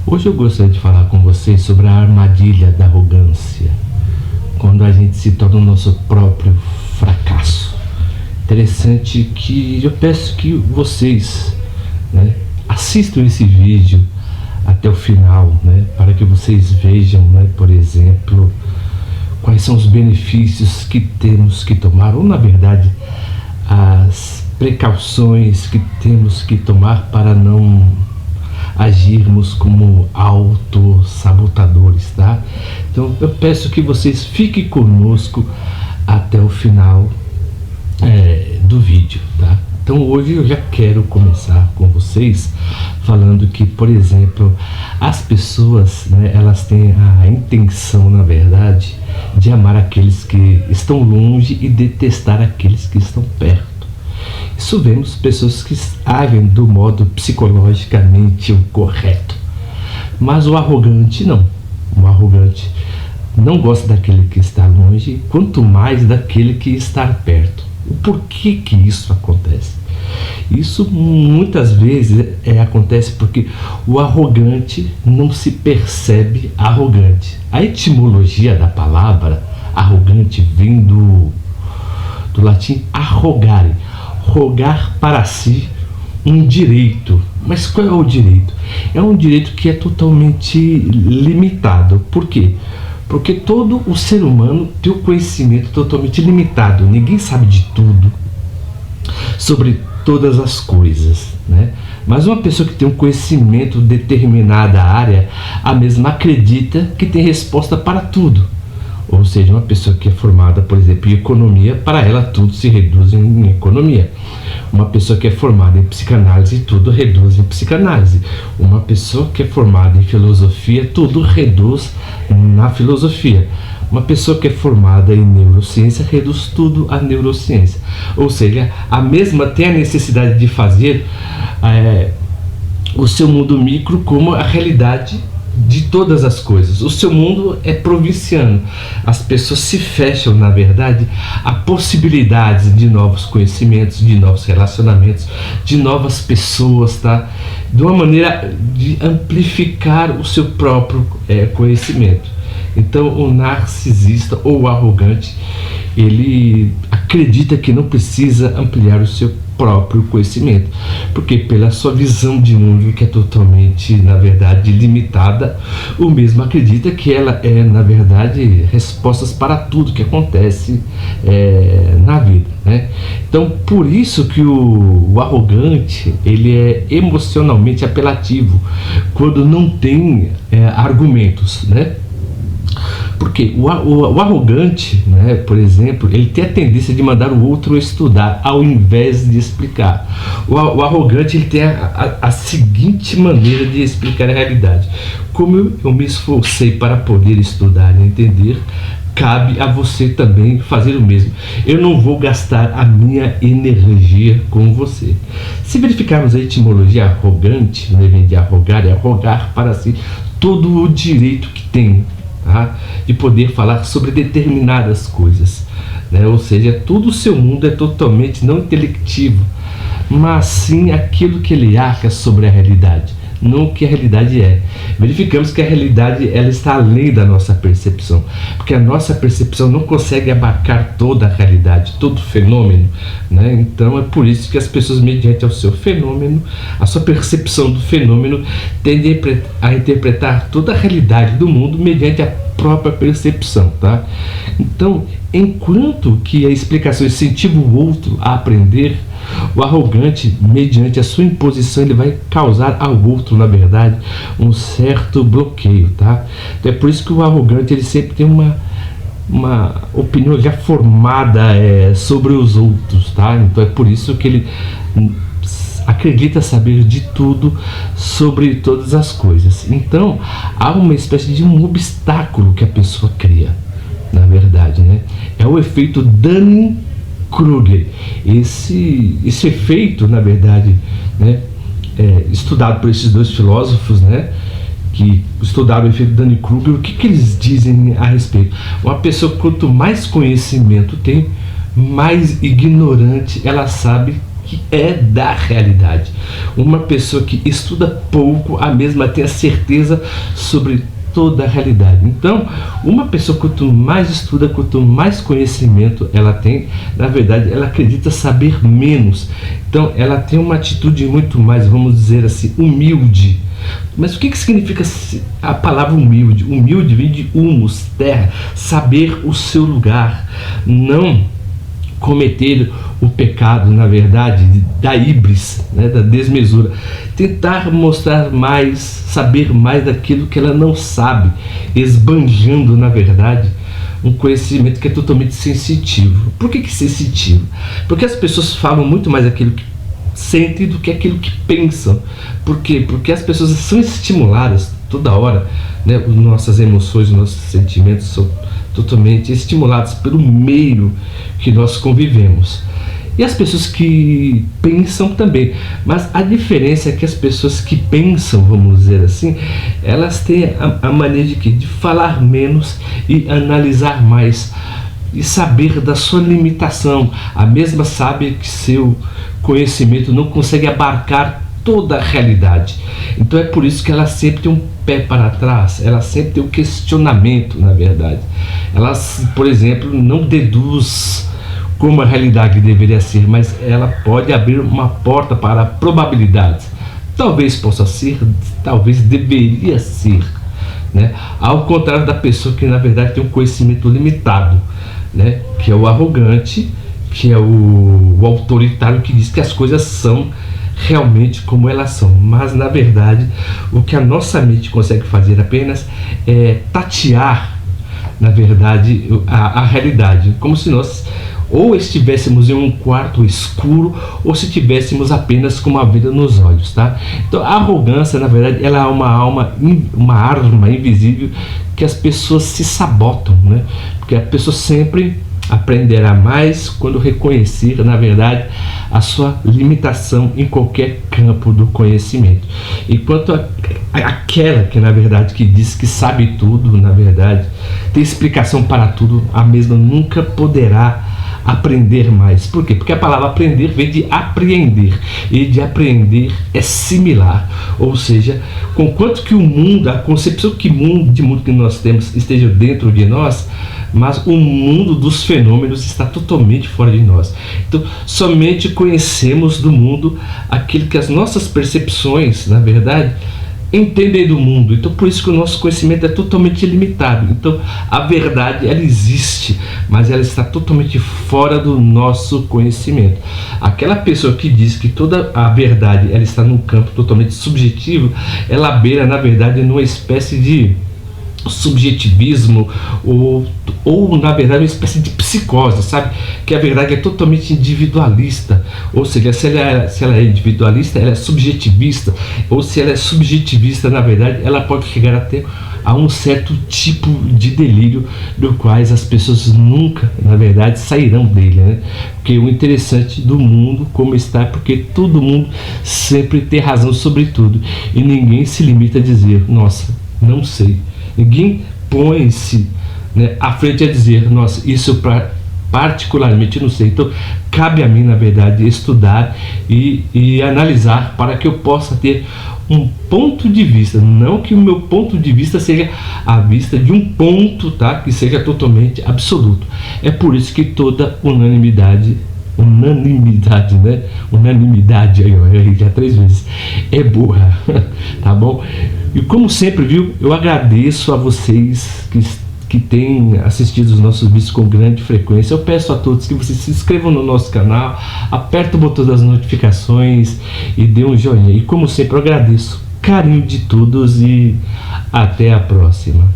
Hoje eu gostaria de falar com vocês sobre a armadilha da arrogância, quando a gente se torna o nosso próprio fracasso. Interessante que eu peço que vocês, assistam esse vídeo até o final, para que vocês vejam, por exemplo, quais são os benefícios que temos que tomar, ou na verdade, as precauções que temos que tomar para não agirmos como autossabotadores, tá? Então eu peço que vocês fiquem conosco até o final do vídeo, tá? Então hoje eu já quero começar com vocês falando que, por exemplo, as pessoas, elas têm a intenção, na verdade, de amar aqueles que estão longe e detestar aqueles que estão perto. Isso vemos pessoas que agem do modo psicologicamente correto, mas o arrogante não. O arrogante não gosta daquele que está longe, quanto mais daquele que está perto. O porquê que isso acontece? Isso muitas vezes acontece porque o arrogante não se percebe arrogante. A etimologia da palavra arrogante vem do latim arrogare, rogar para si um direito. Mas qual é o direito? É um direito que é totalmente limitado. Por quê? Porque todo o ser humano tem o conhecimento totalmente limitado. Ninguém sabe de tudo, sobre todas as coisas, Mas uma pessoa que tem um conhecimento de determinada área, a mesma acredita que tem resposta para tudo. Ou seja, uma pessoa que é formada, por exemplo, em economia, para ela tudo se reduz em economia. Uma pessoa que é formada em psicanálise, tudo reduz em psicanálise. Uma pessoa que é formada em filosofia, tudo reduz na filosofia. Uma pessoa que é formada em neurociência, reduz tudo à neurociência. Ou seja, a mesma tem a necessidade de fazer o seu mundo micro como a realidade de todas as coisas. O seu mundo é provinciano. As pessoas se fecham, na verdade, a possibilidades de novos conhecimentos, de novos relacionamentos, de novas pessoas, tá? De uma maneira de amplificar o seu próprio conhecimento. Então, o narcisista ou o arrogante, ele acredita que não precisa ampliar o seu próprio conhecimento, porque pela sua visão de mundo, que é totalmente, na verdade, limitada, o mesmo acredita que ela é, na verdade, respostas para tudo que acontece na vida, Então, por isso que o arrogante, ele é emocionalmente apelativo, quando não tem argumentos, Porque o arrogante, por exemplo, ele tem a tendência de mandar o outro estudar ao invés de explicar. O arrogante, ele tem a seguinte maneira de explicar a realidade: como eu me esforcei para poder estudar e entender, cabe a você também fazer o mesmo. Eu não vou gastar a minha energia com você. Se verificarmos a etimologia arrogante, vem de arrogar, é arrogar para si todo o direito que tem, de poder falar sobre determinadas coisas, Ou seja, todo o seu mundo é totalmente não intelectivo, mas sim aquilo que ele acha sobre a realidade, não o que a realidade é. Verificamos que a realidade, ela está além da nossa percepção, porque a nossa percepção não consegue abarcar toda a realidade, todo o fenômeno, Então é por isso que as pessoas, mediante ao seu fenômeno, a sua percepção do fenômeno, tendem a interpretar toda a realidade do mundo mediante a própria percepção, tá? Então, enquanto que a explicação incentiva o outro a aprender, o arrogante, mediante a sua imposição, ele vai causar ao outro, na verdade, um certo bloqueio, tá? Então é por isso que o arrogante, ele sempre tem uma opinião já formada sobre os outros, tá? Então é por isso que ele acredita saber de tudo sobre todas as coisas. Então há uma espécie de um obstáculo que a pessoa cria, na verdade, É o efeito Dunning-Kruger. Esse efeito, na verdade, estudado por esses dois filósofos, que estudaram o efeito Dunning-Kruger, o que eles dizem a respeito? Uma pessoa, quanto mais conhecimento tem, mais ignorante ela sabe que é da realidade. Uma pessoa que estuda pouco, a mesma tem a certeza sobre toda a realidade. Então, uma pessoa, quanto mais estuda, quanto mais conhecimento ela tem, na verdade, ela acredita saber menos. Então, ela tem uma atitude muito mais, vamos dizer assim, humilde. Mas o que significa a palavra humilde? Humilde vem de humus, terra, saber o seu lugar, não cometer o pecado, na verdade, da híbris, né, da desmesura. Tentar mostrar mais, saber mais daquilo que ela não sabe, esbanjando, na verdade, um conhecimento que é totalmente sensitivo. Por que sensitivo? Porque as pessoas falam muito mais aquilo que sentem do que aquilo que pensam. Por quê? Porque as pessoas são estimuladas toda hora, né? Nossas emoções, nossos sentimentos são totalmente estimulados pelo meio que nós convivemos. E as pessoas que pensam também. Mas a diferença é que as pessoas que pensam, vamos dizer assim, elas têm a maneira de falar menos e analisar mais. E saber da sua limitação. A mesma sabe que seu conhecimento não consegue abarcar toda a realidade. Então é por isso que ela sempre tem um pé para trás, ela sempre tem um questionamento, na verdade. Ela, por exemplo, não deduz como a realidade deveria ser, mas ela pode abrir uma porta para probabilidades. Talvez possa ser, talvez deveria ser, né? Ao contrário da pessoa que, na verdade, tem um conhecimento limitado, né? Que é o arrogante, que é o autoritário, que diz que as coisas são realmente como elas são. Mas, na verdade, o que a nossa mente consegue fazer apenas é tatear, na verdade, a realidade, como se nós ou estivéssemos em um quarto escuro, ou se tivéssemos apenas com uma vida nos olhos, tá? Então a arrogância, na verdade, ela é uma arma invisível que as pessoas se sabotam, né? Porque a pessoa sempre aprenderá mais quando reconhecer, na verdade, a sua limitação em qualquer campo do conhecimento. Enquanto aquela que, na verdade, que diz que sabe tudo, na verdade, tem explicação para tudo, a mesma nunca poderá aprender mais. Por quê? Porque a palavra aprender vem de apreender, e de aprender é similar, ou seja, conquanto que o mundo, a concepção de mundo que nós temos esteja dentro de nós, mas o mundo dos fenômenos está totalmente fora de nós. Então, somente conhecemos do mundo aquilo que as nossas percepções, na verdade, entendem do mundo. Então, por isso que o nosso conhecimento é totalmente limitado. Então, a verdade, ela existe, mas ela está totalmente fora do nosso conhecimento. Aquela pessoa que diz que toda a verdade ela está num campo totalmente subjetivo, ela beira, na verdade, numa espécie de subjetivismo ou na verdade uma espécie de psicose, sabe? Que a verdade é totalmente individualista, ou seja, se ela é individualista, ela é subjetivista, ou se ela é subjetivista, na verdade, ela pode chegar até a um certo tipo de delírio do quais as pessoas nunca, na verdade, sairão dele, né? Porque o interessante do mundo como está é porque todo mundo sempre tem razão sobre tudo e ninguém se limita a dizer, nossa, não sei. Ninguém põe-se, né, à frente a dizer, nossa, isso eu particularmente não sei. Então, cabe a mim, na verdade, estudar e analisar para que eu possa ter um ponto de vista. Não que o meu ponto de vista seja a vista de um ponto, tá, que seja totalmente absoluto. É por isso que toda unanimidade, né? Unanimidade, aí já 3 vezes, é burra, tá bom? E como sempre, viu, eu agradeço a vocês que têm assistido os nossos vídeos com grande frequência. Eu peço a todos que vocês se inscrevam no nosso canal, apertem o botão das notificações e dê um joinha. E como sempre, eu agradeço o carinho de todos e até a próxima.